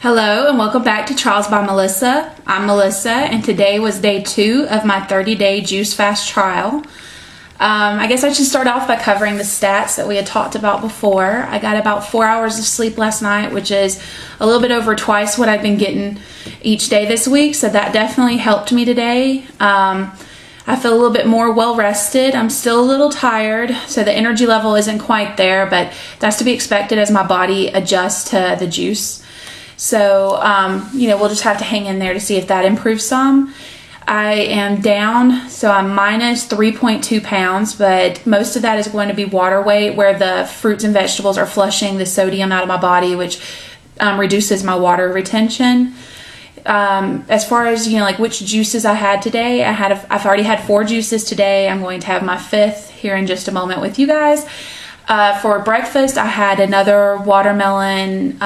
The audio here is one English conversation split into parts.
Hello and welcome back to Trials by Melissa. I'm Melissa and today was day 2 of my 30-day juice fast trial. I guess I should start off by covering the stats that we had talked about before. I got about 4 hours of sleep last night, which is a little bit over twice what I've been getting each day this week, so that definitely helped me today. I feel a little bit more well rested. I'm still a little tired, so the energy level isn't quite there, but that's to be expected as my body adjusts to the juice. So, we'll just have to hang in there to see if that improves some. I am down, so I'm minus 3.2 pounds, but most of that is going to be water weight, where the fruits and vegetables are flushing the sodium out of my body, which reduces my water retention. As far as, which juices I had today, I've already had 4 juices today. I'm going to have my 5th here in just a moment with you guys. For breakfast, I had another watermelon,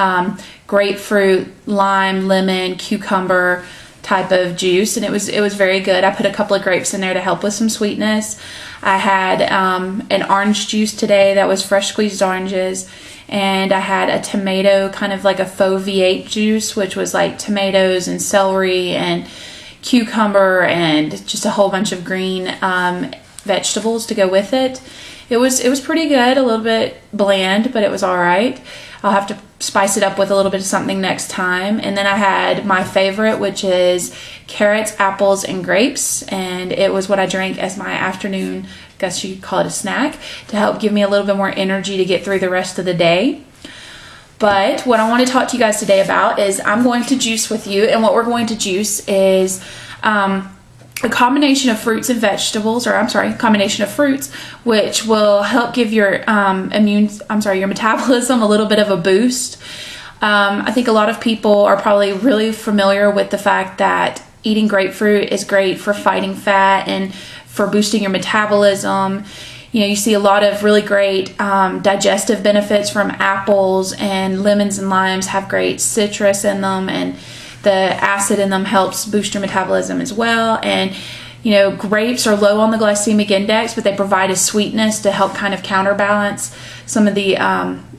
grapefruit, lime, lemon, cucumber type of juice, and it was very good. I put a couple of grapes in there to help with some sweetness. I had an orange juice today that was fresh squeezed oranges, and I had a tomato, kind of like a faux V8 juice, which was like tomatoes and celery and cucumber and just a whole bunch of green vegetables to go with it. It was pretty good, a little bit bland, but it was all right. I'll have to spice it up with a little bit of something next time. And then I had my favorite, which is carrots, apples, and grapes. And it was what I drank as my afternoon, I guess you could call it a snack, to help give me a little bit more energy to get through the rest of the day. But what I want to talk to you guys today about is I'm going to juice with you. And what we're going to juice is a combination of fruits and vegetables, combination of fruits, which will help give your your metabolism a little bit of a boost. I think a lot of people are probably really familiar with the fact that eating grapefruit is great for fighting fat and for boosting your metabolism. You see a lot of really great digestive benefits from apples, and lemons and limes have great citrus in them, and the acid in them helps boost your metabolism as well. And grapes are low on the glycemic index, but they provide a sweetness to help kind of counterbalance some of the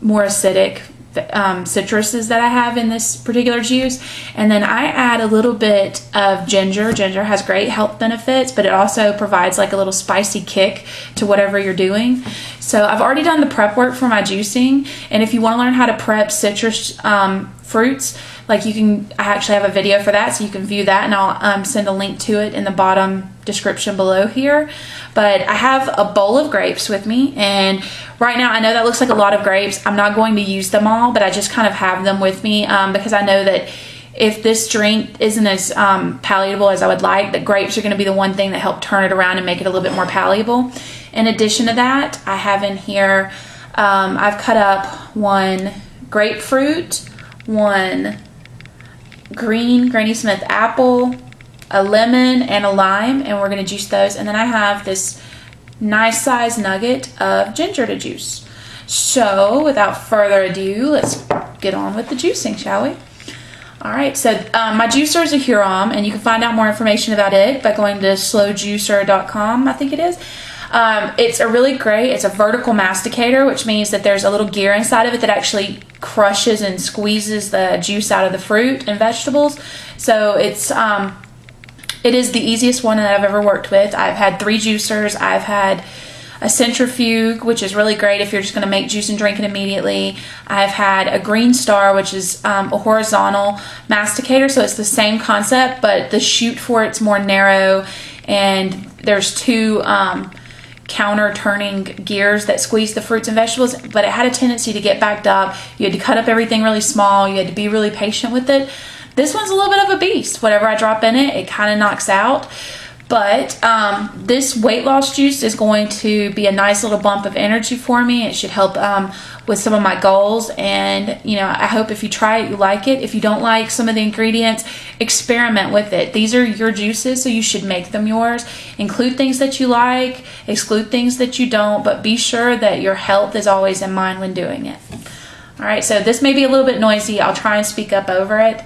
more acidic citruses that I have in this particular juice. And then I add a little bit of ginger. Ginger has great health benefits, but it also provides like a little spicy kick to whatever you're doing. So I've already done the prep work for my juicing, and if you want to learn how to prep citrus fruits, I actually have a video for that, so you can view that, and I'll send a link to it in the bottom description below here. But I have a bowl of grapes with me, and right now I know that looks like a lot of grapes. I'm not going to use them all, but I just kind of have them with me because I know that if this drink isn't as palatable as I would like, that grapes are going to be the one thing that help turn it around and make it a little bit more palatable. In addition to that, I have in here, I've cut up 1 grapefruit, 1 green Granny Smith apple, a lemon, and a lime, and we're going to juice those. And then I have this nice size nugget of ginger to juice. So without further ado, let's get on with the juicing, shall we? Alright, so my juicer is a Huron, and you can find out more information about it by going to slowjuicer.com, I think it is. It's a vertical masticator, which means that there's a little gear inside of it that actually crushes and squeezes the juice out of the fruit and vegetables. So it is the easiest one that I've ever worked with. I've had 3 juicers. I've had a centrifuge, which is really great if you're just going to make juice and drink it immediately. I've had a Green Star, which is a horizontal masticator, so it's the same concept, but the chute for it's more narrow, and there's 2 counter turning gears that squeeze the fruits and vegetables, but it had a tendency to get backed up. You had to cut up everything really small. You had to be really patient with it. This one's a little bit of a beast. Whatever I drop in it, it kind of knocks out. But this weight loss juice is going to be a nice little bump of energy for me. It should help with some of my goals, and I hope if you try it, you like it. If you don't like some of the ingredients, experiment with it. These are your juices, so you should make them yours. Include things that you like, exclude things that you don't, but be sure that your health is always in mind when doing it. Alright, so this may be a little bit noisy. I'll try and speak up over it.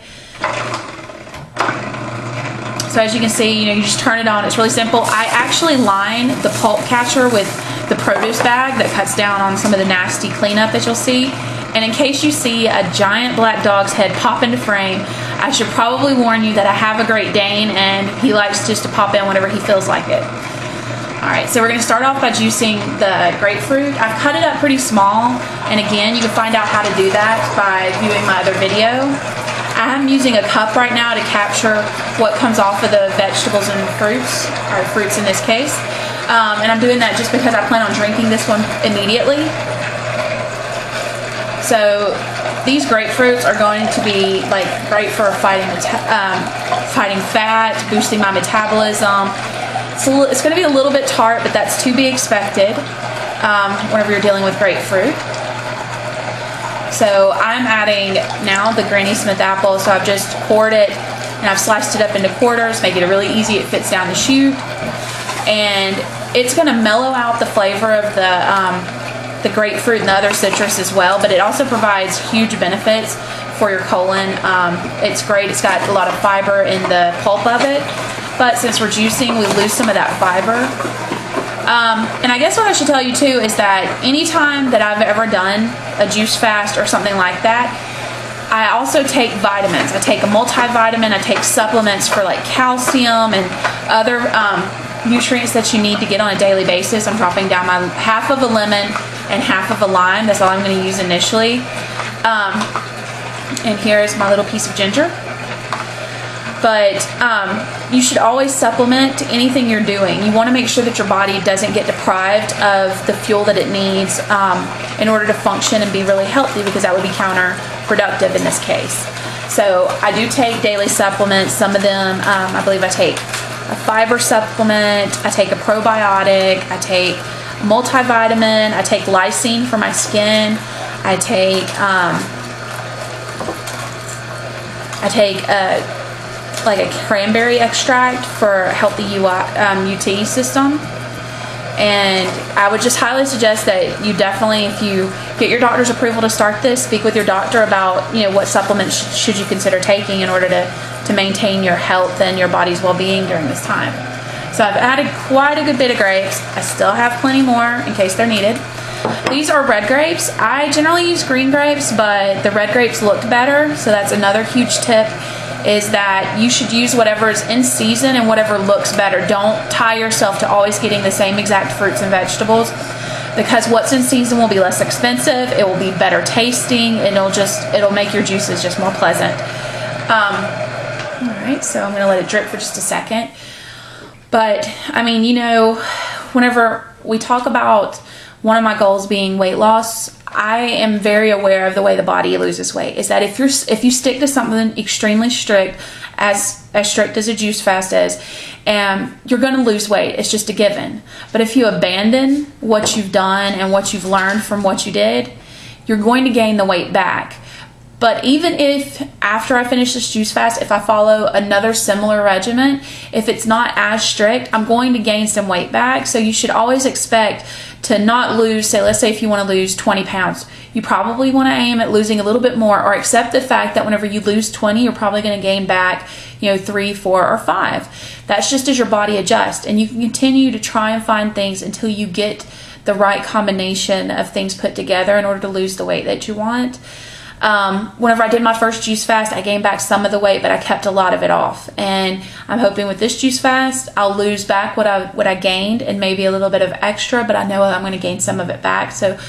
So as you can see, you just turn it on. It's really simple. I actually line the pulp catcher with the produce bag that cuts down on some of the nasty cleanup that you'll see. And in case you see a giant black dog's head pop into frame, I should probably warn you that I have a Great Dane and he likes just to pop in whenever he feels like it. Alright, so we're going to start off by juicing the grapefruit. I've cut it up pretty small, and again, you can find out how to do that by viewing my other video. I'm using a cup right now to capture what comes off of the vegetables and fruits, or fruits in this case. And I'm doing that just because I plan on drinking this one immediately. So these grapefruits are going to be like great for fighting fat, boosting my metabolism. So it's going to be a little bit tart, but that's to be expected whenever you're dealing with grapefruit. So I'm adding now the Granny Smith apple. So I've just cored it and I've sliced it up into quarters, make it really easy. It fits down the chute, and it's going to mellow out the flavor of the grapefruit and the other citrus as well. But it also provides huge benefits for your colon. It's great. It's got a lot of fiber in the pulp of it. But since we're juicing, we lose some of that fiber. And I guess what I should tell you too is that anytime that I've ever done a juice fast or something like that, I also take vitamins. I take a multivitamin, I take supplements for like calcium and other nutrients that you need to get on a daily basis. I'm dropping down my half of a lemon and half of a lime. That's all I'm going to use initially. And here's my little piece of ginger. But you should always supplement anything you're doing. You want to make sure that your body doesn't get deprived of the fuel that it needs in order to function and be really healthy, because that would be counterproductive in this case. So I do take daily supplements. Some of them, I believe I take a fiber supplement, I take a probiotic, I take multivitamin, I take lysine for my skin, I take like a cranberry extract for a healthy UT system. And I would just highly suggest that you definitely, if you get your doctor's approval to start this, speak with your doctor about what supplements should you consider taking in order to maintain your health and your body's well-being during this time. So I've added quite a good bit of grapes. I still have plenty more in case they're needed. These are red grapes. I generally use green grapes, but the red grapes looked better, so that's another huge tip, is that you should use whatever is in season and whatever looks better. Don't tie yourself to always getting the same exact fruits and vegetables, because what's in season will be less expensive, it will be better tasting, and it'll make your juices just more pleasant. Alright, so I'm going to let it drip for just a second. But, I mean, whenever we talk about one of my goals being weight loss, I am very aware of the way the body loses weight. Is that if you stick to something extremely strict, as strict as a juice fast is, you're going to lose weight. It's just a given. But if you abandon what you've done and what you've learned from what you did, you're going to gain the weight back. But even if after I finish this juice fast, if I follow another similar regimen, if it's not as strict, I'm going to gain some weight back. So you should always expect to not lose, let's say if you want to lose 20 pounds, you probably want to aim at losing a little bit more, or accept the fact that whenever you lose 20, you're probably going to gain back, 3, 4, or 5. That's just as your body adjusts, and you can continue to try and find things until you get the right combination of things put together in order to lose the weight that you want. Whenever I did my first juice fast, I gained back some of the weight, but I kept a lot of it off. And I'm hoping with this juice fast, I'll lose back what I gained and maybe a little bit of extra, but I know I'm going to gain some of it back. So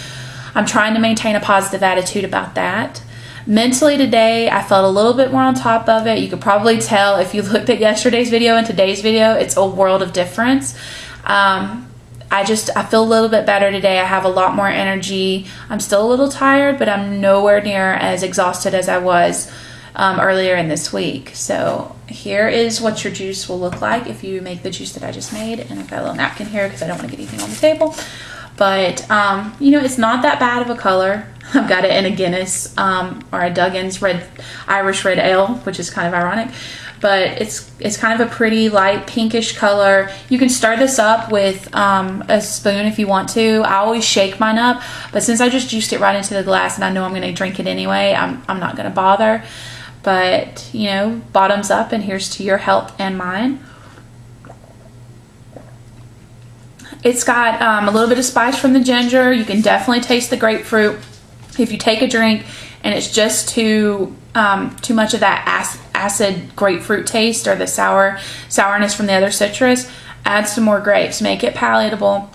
I'm trying to maintain a positive attitude about that. Mentally today, I felt a little bit more on top of it. You could probably tell if you looked at yesterday's video and today's video, it's a world of difference. I feel a little bit better today. I have a lot more energy. I'm still a little tired, but I'm nowhere near as exhausted as I was earlier in this week. So here is what your juice will look like if you make the juice that I just made. And I've got a little napkin here because I don't want to get anything on the table. But, it's not that bad of a color. I've got it in a Guinness or a Duggan's Irish Red Ale, which is kind of ironic. But it's kind of a pretty light pinkish color. You can stir this up with a spoon if you want to. I always shake mine up, but since I just juiced it right into the glass and I know I'm going to drink it anyway, I'm not going to bother. But, bottoms up, and here's to your health and mine. It's got a little bit of spice from the ginger. You can definitely taste the grapefruit. If you take a drink and it's just too much of that acid grapefruit taste or the sourness from the other citrus, add some more grapes. Make it palatable.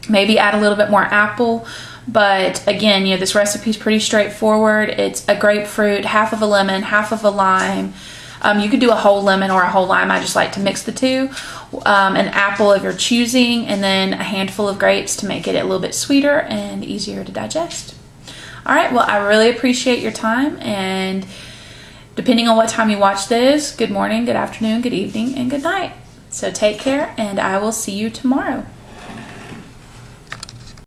Maybe add a little bit more apple. But again, this recipe is pretty straightforward. It's a grapefruit, half of a lemon, half of a lime. You could do a whole lemon or a whole lime. I just like to mix the two. An apple of your choosing, and then a handful of grapes to make it a little bit sweeter and easier to digest. All right, well, I really appreciate your time, and depending on what time you watch this, good morning, good afternoon, good evening, and good night. So take care, and I will see you tomorrow.